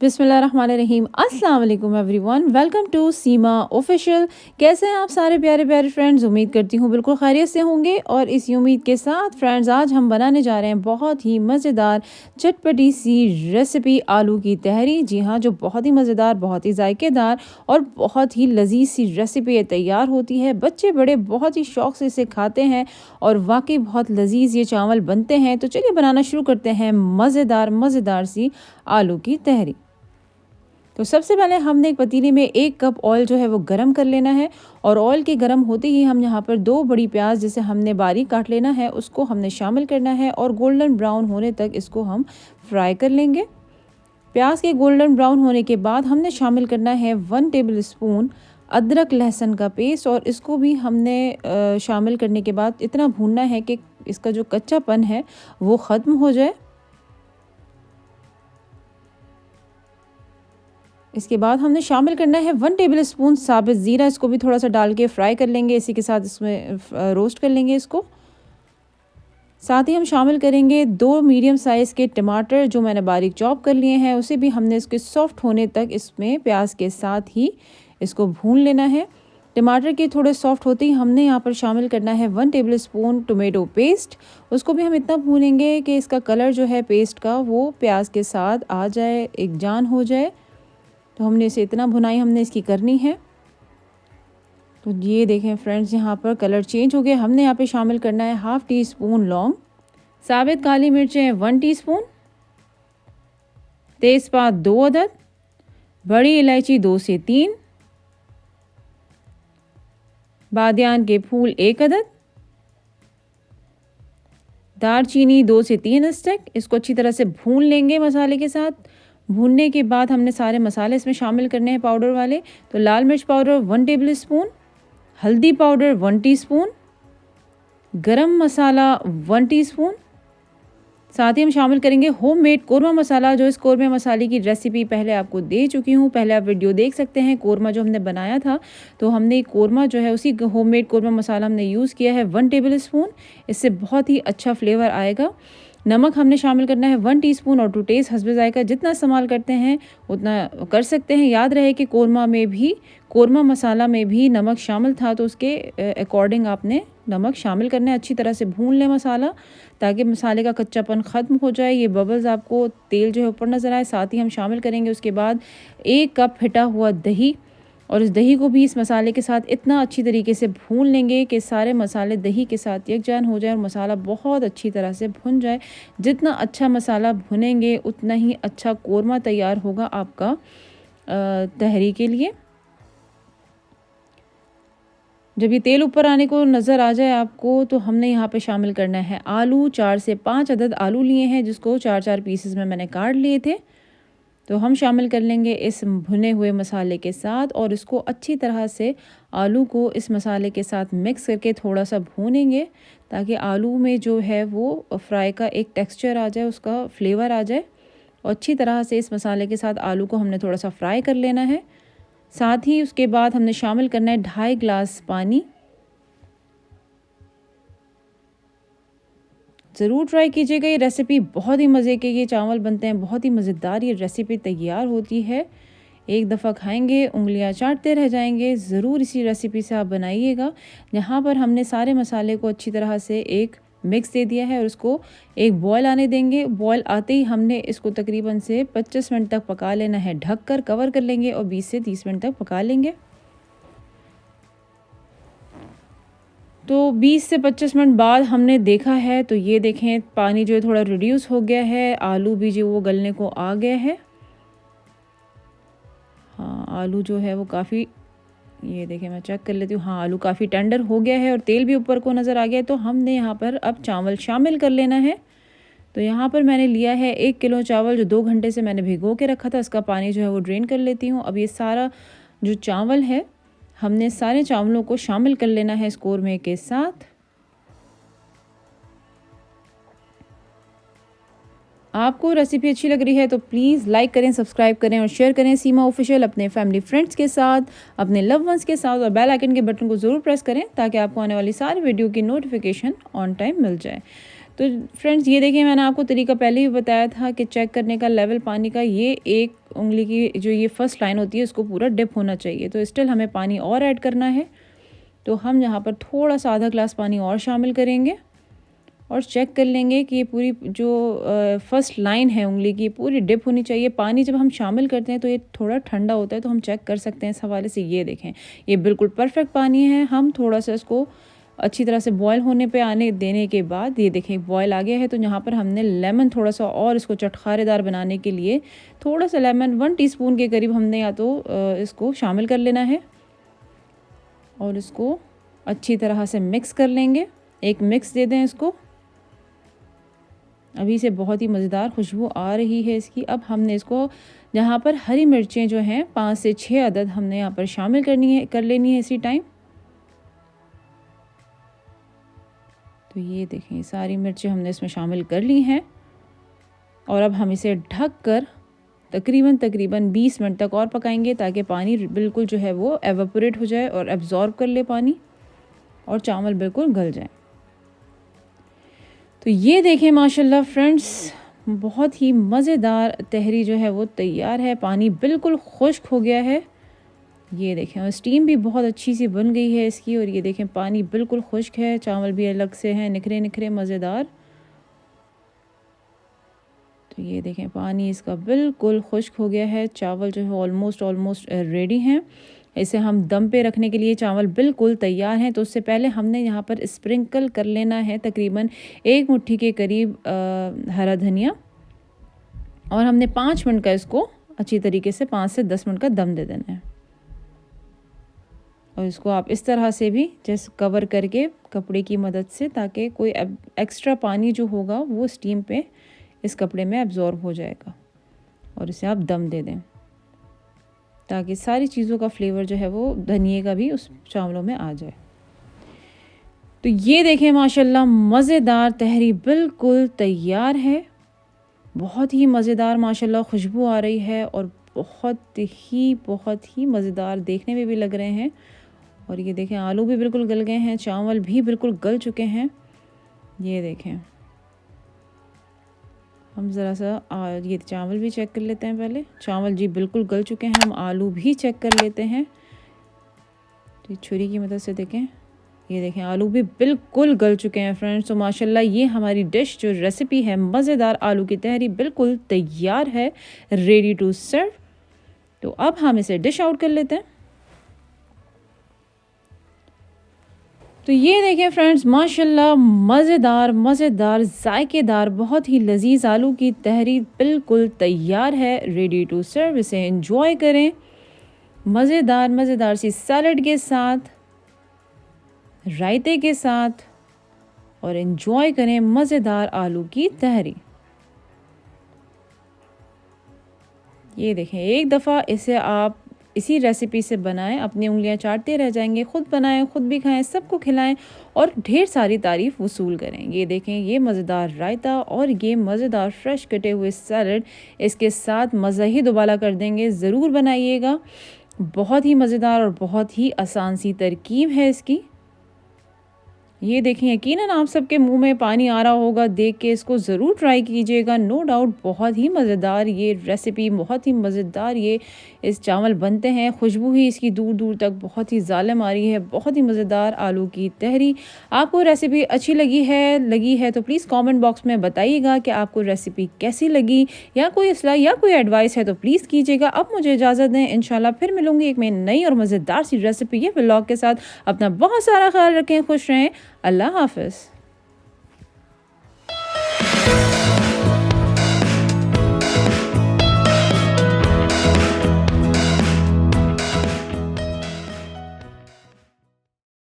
बिस्मिल्लाहिर्रहमानिर्रहीम। अस्सलाम वालेकुम everyone, welcome to Seema official. कैसे हैं आप सारे प्यारे प्यारे फ्रेंड्स? उम्मीद करती हूँ बिल्कुल खैरियत से होंगे। और इसी उम्मीद के साथ फ्रेंड्स, आज हम बनाने जा रहे हैं बहुत ही मज़ेदार चटपटी सी रेसिपी आलू की तहरी। जी हाँ, जो बहुत ही मज़ेदार, बहुत ही जायकेदार और बहुत ही लजीज सी रेसिपी तैयार होती है। बच्चे बड़े बहुत ही शौक से इसे खाते हैं और वाकई बहुत लजीज ये चावल बनते हैं। तो चलिए बनाना शुरू करते हैं मज़ेदार मज़ेदार सी आलू की तहरी। तो सबसे पहले हमने एक पतीले में 1 कप ऑयल जो है वो गरम कर लेना है। और ऑयल के गरम होते ही हम यहाँ पर 2 बड़ी प्याज जिसे हमने बारीक काट लेना है उसको हमने शामिल करना है और गोल्डन ब्राउन होने तक इसको हम फ्राई कर लेंगे। प्याज के गोल्डन ब्राउन होने के बाद हमने शामिल करना है 1 टेबल स्पून अदरक लहसुन का पेस्ट। और इसको भी हमने शामिल करने के बाद इतना भूनना है कि इसका जो कच्चापन है वो ख़त्म हो जाए। इसके बाद हमने शामिल करना है 1 टेबल स्पून साबित ज़ीरा। इसको भी थोड़ा सा डाल के फ्राई कर लेंगे, इसी के साथ इसमें रोस्ट कर लेंगे इसको। साथ ही हम शामिल करेंगे 2 मीडियम साइज़ के टमाटर जो मैंने बारीक चॉप कर लिए हैं। उसे भी हमने इसके सॉफ्ट होने तक इसमें प्याज के साथ ही इसको भून लेना है। टमाटर के थोड़े सॉफ्ट होते ही हमने यहाँ पर शामिल करना है 1 टेबल स्पून टोमेटो पेस्ट। उसको भी हम इतना भूनेंगे कि इसका कलर जो है पेस्ट का वो प्याज के साथ आ जाए, एक जान हो जाए। तो हमने इसे इतना भुनाई हमने इसकी करनी है। तो ये देखें फ्रेंड्स, यहाँ पर कलर चेंज हो गया। हमने यहाँ पे शामिल करना है 1/2 टीस्पून लौंग, साबित काली मिर्चें 1 टीस्पून, तेज़पात 2 अदद, बड़ी इलायची 2 से 3, बादियान के फूल 1 अदद, दालचीनी 2 से 3 स्टिक। इसको अच्छी तरह से भून लेंगे मसाले के साथ। भूनने के बाद हमने सारे मसाले इसमें शामिल करने हैं पाउडर वाले। तो लाल मिर्च पाउडर 1 टेबल स्पून, हल्दी पाउडर 1 टीस्पून, गरम मसाला 1 टीस्पून। साथ ही हम शामिल करेंगे होममेड कोरमा मसाला। जो इस कोरमे मसाले की रेसिपी पहले आपको दे चुकी हूँ, पहले आप वीडियो देख सकते हैं। कोरमा जो हमने बनाया था, तो हमने कोरमा जो है उसी होममेड कोरमा मसाला हमने यूज़ किया है 1 टेबल स्पून। इससे बहुत ही अच्छा फ्लेवर आएगा। नमक हमने शामिल करना है 1 टीस्पून और टू टेस्ट हस्बे जायका। जितना इस्तेमाल करते हैं उतना कर सकते हैं। याद रहे कि कोरमा मसाला में भी नमक शामिल था, तो उसके अकॉर्डिंग आपने नमक शामिल करना है। अच्छी तरह से भून लें मसाला ताकि मसाले का कच्चापन ख़त्म हो जाए। ये बबल्स आपको तेल जो है ऊपर नज़र आए। साथ ही हम शामिल करेंगे उसके बाद 1 कप फिटा हुआ दही। और इस दही को भी इस मसाले के साथ इतना अच्छी तरीके से भून लेंगे कि सारे मसाले दही के साथ यकजान हो जाए और मसाला बहुत अच्छी तरह से भुन जाए। जितना अच्छा मसाला भुनेंगे उतना ही अच्छा कोरमा तैयार होगा आपका तहरी के लिए। जब ये तेल ऊपर आने को नज़र आ जाए आपको, तो हमने यहाँ पे शामिल करना है आलू। 4 से 5 अदद आलू लिए हैं, जिसको 4-4 पीसेस में मैंने काट लिए थे। तो हम शामिल कर लेंगे इस भुने हुए मसाले के साथ और इसको अच्छी तरह से आलू को इस मसाले के साथ मिक्स करके थोड़ा सा भूनेंगे ताकि आलू में जो है वो फ्राई का एक टेक्सचर आ जाए, उसका फ्लेवर आ जाए। और अच्छी तरह से इस मसाले के साथ आलू को हमने थोड़ा सा फ्राई कर लेना है। साथ ही उसके बाद हमने शामिल करना है 2.5 गिलास पानी। ज़रूर ट्राई कीजिएगा, ये रेसिपी बहुत ही मज़े के ये चावल बनते हैं, बहुत ही मज़ेदार ये रेसिपी तैयार होती है। एक दफ़ा खाएंगे उंगलियां चाटते रह जाएंगे। ज़रूर इसी रेसिपी से आप बनाइएगा। यहाँ पर हमने सारे मसाले को अच्छी तरह से एक मिक्स दे दिया है और उसको एक बॉयल आने देंगे। बॉयल आते ही हमने इसको तकरीबन से 25 मिनट तक पका लेना है। ढक कर कवर कर लेंगे और 20 से 30 मिनट तक पका लेंगे। तो 20 से 25 मिनट बाद हमने देखा है, तो ये देखें पानी जो है थोड़ा रिड्यूस हो गया है। आलू भी जो वो गलने को आ गया है। हाँ, आलू जो है वो काफ़ी, ये देखें मैं चेक कर लेती हूँ। हाँ, आलू काफ़ी टेंडर हो गया है और तेल भी ऊपर को नज़र आ गया है। तो हमने यहाँ पर अब चावल शामिल कर लेना है। तो यहाँ पर मैंने लिया है 1 किलो चावल, जो 2 घंटे से मैंने भिगो के रखा था। इसका पानी जो है वो ड्रेन कर लेती हूँ। अब ये सारा जो चावल है, हमने सारे चावलों को शामिल कर लेना है इस कोरमे के साथ। आपको रेसिपी अच्छी लग रही है तो प्लीज़ लाइक करें, सब्सक्राइब करें और शेयर करें सीमा ऑफिशियल अपने फैमिली फ्रेंड्स के साथ, अपने लव वंस के साथ। और बेल आइकन के बटन को ज़रूर प्रेस करें ताकि आपको आने वाली सारी वीडियो की नोटिफिकेशन ऑन टाइम मिल जाए। तो फ्रेंड्स, ये देखिए मैंने आपको तरीका पहले ही बताया था कि चेक करने का लेवल पानी का। ये एक उंगली की जो ये फर्स्ट लाइन होती है इसको पूरा डिप होना चाहिए। तो स्टिल हमें पानी और ऐड करना है, तो हम यहाँ पर थोड़ा सा आधा ग्लास पानी और शामिल करेंगे और चेक कर लेंगे कि ये पूरी जो फर्स्ट लाइन है उंगली की पूरी डिप होनी चाहिए। पानी जब हम शामिल करते हैं तो ये थोड़ा ठंडा होता है, तो हम चेक कर सकते हैं इस हवाले से। ये देखें ये बिल्कुल परफेक्ट पानी है। हम थोड़ा सा इसको अच्छी तरह से बॉयल होने पे आने देने के बाद ये देखें बॉयल आ गया है। तो यहाँ पर हमने लेमन थोड़ा सा और इसको चटखारेदार बनाने के लिए थोड़ा सा लेमन 1 टीस्पून के करीब हमने या तो इसको शामिल कर लेना है और इसको अच्छी तरह से मिक्स कर लेंगे। एक मिक्स दे दें इसको। अभी से बहुत ही मज़ेदार खुशबू आ रही है इसकी। अब हमने इसको जहाँ पर हरी मिर्चें जो हैं 5 से 6 अदद हमने यहाँ पर शामिल कर लेनी है इसी टाइम। तो ये देखें सारी मिर्चें हमने इसमें शामिल कर ली हैं और अब हम इसे ढक कर तकरीबन 20 मिनट तक और पकाएंगे ताकि पानी बिल्कुल जो है वो एवापोरेट हो जाए और एब्जॉर्ब कर ले पानी और चावल बिल्कुल गल जाए। तो ये देखें माशाल्लाह फ्रेंड्स बहुत ही मज़ेदार तहरी जो है वो तैयार है। पानी बिल्कुल खुश्क हो गया है। ये देखें और स्टीम भी बहुत अच्छी सी बन गई है इसकी। और ये देखें पानी बिल्कुल खुश्क है, चावल भी अलग से हैं निखरे निखरे मज़ेदार। तो ये देखें पानी इसका बिल्कुल खुश्क हो गया है। चावल जो है ऑलमोस्ट रेडी हैं। इसे हम दम पे रखने के लिए चावल बिल्कुल तैयार हैं। तो उससे पहले हमने यहाँ पर स्प्रिंकल कर लेना है तकरीबन 1 मुट्ठी के करीब हरा धनिया और हमने 5 मिनट का इसको अच्छी तरीके से 5 से 10 मिनट का दम दे देना है। और इसको आप इस तरह से भी जैसे कवर करके कपड़े की मदद से, ताकि कोई एक्स्ट्रा पानी जो होगा वो स्टीम पे इस कपड़े में एब्जॉर्ब हो जाएगा। और इसे आप दम दे दें ताकि सारी चीज़ों का फ्लेवर जो है वो धनिए का भी उस चावलों में आ जाए। तो ये देखें माशाल्लाह मज़ेदार तहरी बिल्कुल तैयार है। बहुत ही मज़ेदार माशाल्लाह खुशबू आ रही है और बहुत ही मज़ेदार देखने में भी लग रहे हैं। और ये देखें आलू भी बिल्कुल गल गए हैं, चावल भी बिल्कुल गल चुके हैं। ये देखें हम ज़रा सा ये चावल भी चेक कर लेते हैं पहले। चावल जी बिल्कुल गल चुके हैं। हम आलू भी चेक कर लेते हैं। तो छुरी की मदद से देखें, ये देखें आलू भी बिल्कुल गल चुके हैं फ्रेंड्स। तो माशाल्लाह ये हमारी डिश जो रेसिपी है मज़ेदार आलू की तहरी बिल्कुल तैयार है, रेडी टू सर्व। तो अब हम इसे डिश आउट कर लेते हैं। तो ये देखें फ्रेंड्स माशाल्लाह मज़ेदार जायकेदार बहुत ही लजीज आलू की तहरी बिल्कुल तैयार है, रेडी टू सर्व। इसे एंजॉय करें मज़ेदार सी सैलड के साथ, रायते के साथ, और एंजॉय करें मज़ेदार आलू की तहरी। ये देखें एक दफ़ा इसे आप इसी रेसिपी से बनाएं, अपनी उंगलियां चाटते रह जाएंगे। खुद बनाएं, खुद भी खाएं, सबको खिलाएं और ढेर सारी तारीफ वसूल करें। ये देखें ये मज़ेदार रायता और ये मज़ेदार फ्रेश कटे हुए सैलड इसके साथ मज़ा ही दुबाला कर देंगे। ज़रूर बनाइएगा। बहुत ही मज़ेदार और बहुत ही आसान सी तरकीब है इसकी। ये देखें यकीनन आप सबके मुंह में पानी आ रहा होगा देख के। इसको ज़रूर ट्राई कीजिएगा। नो डाउट बहुत ही मज़ेदार ये रेसिपी, बहुत ही मज़ेदार ये इस चावल बनते हैं। खुशबू ही इसकी दूर दूर तक बहुत ही ज़ालिम आ रही है। बहुत ही मज़ेदार आलू की तहरी। आपको रेसिपी अच्छी लगी है तो प्लीज़ कमेंट बॉक्स में बताइएगा कि आपको रेसिपी कैसी लगी, या कोई असला या कोई एडवाइस है तो प्लीज़ कीजिएगा। अब मुझे इजाज़त दें, इंशाल्लाह फिर मिलूंगी एक नई और मज़ेदार सी रेसिपी या व्लॉग के साथ। अपना बहुत सारा ख्याल रखें, खुश रहें। अल्लाह हाफ़िज़।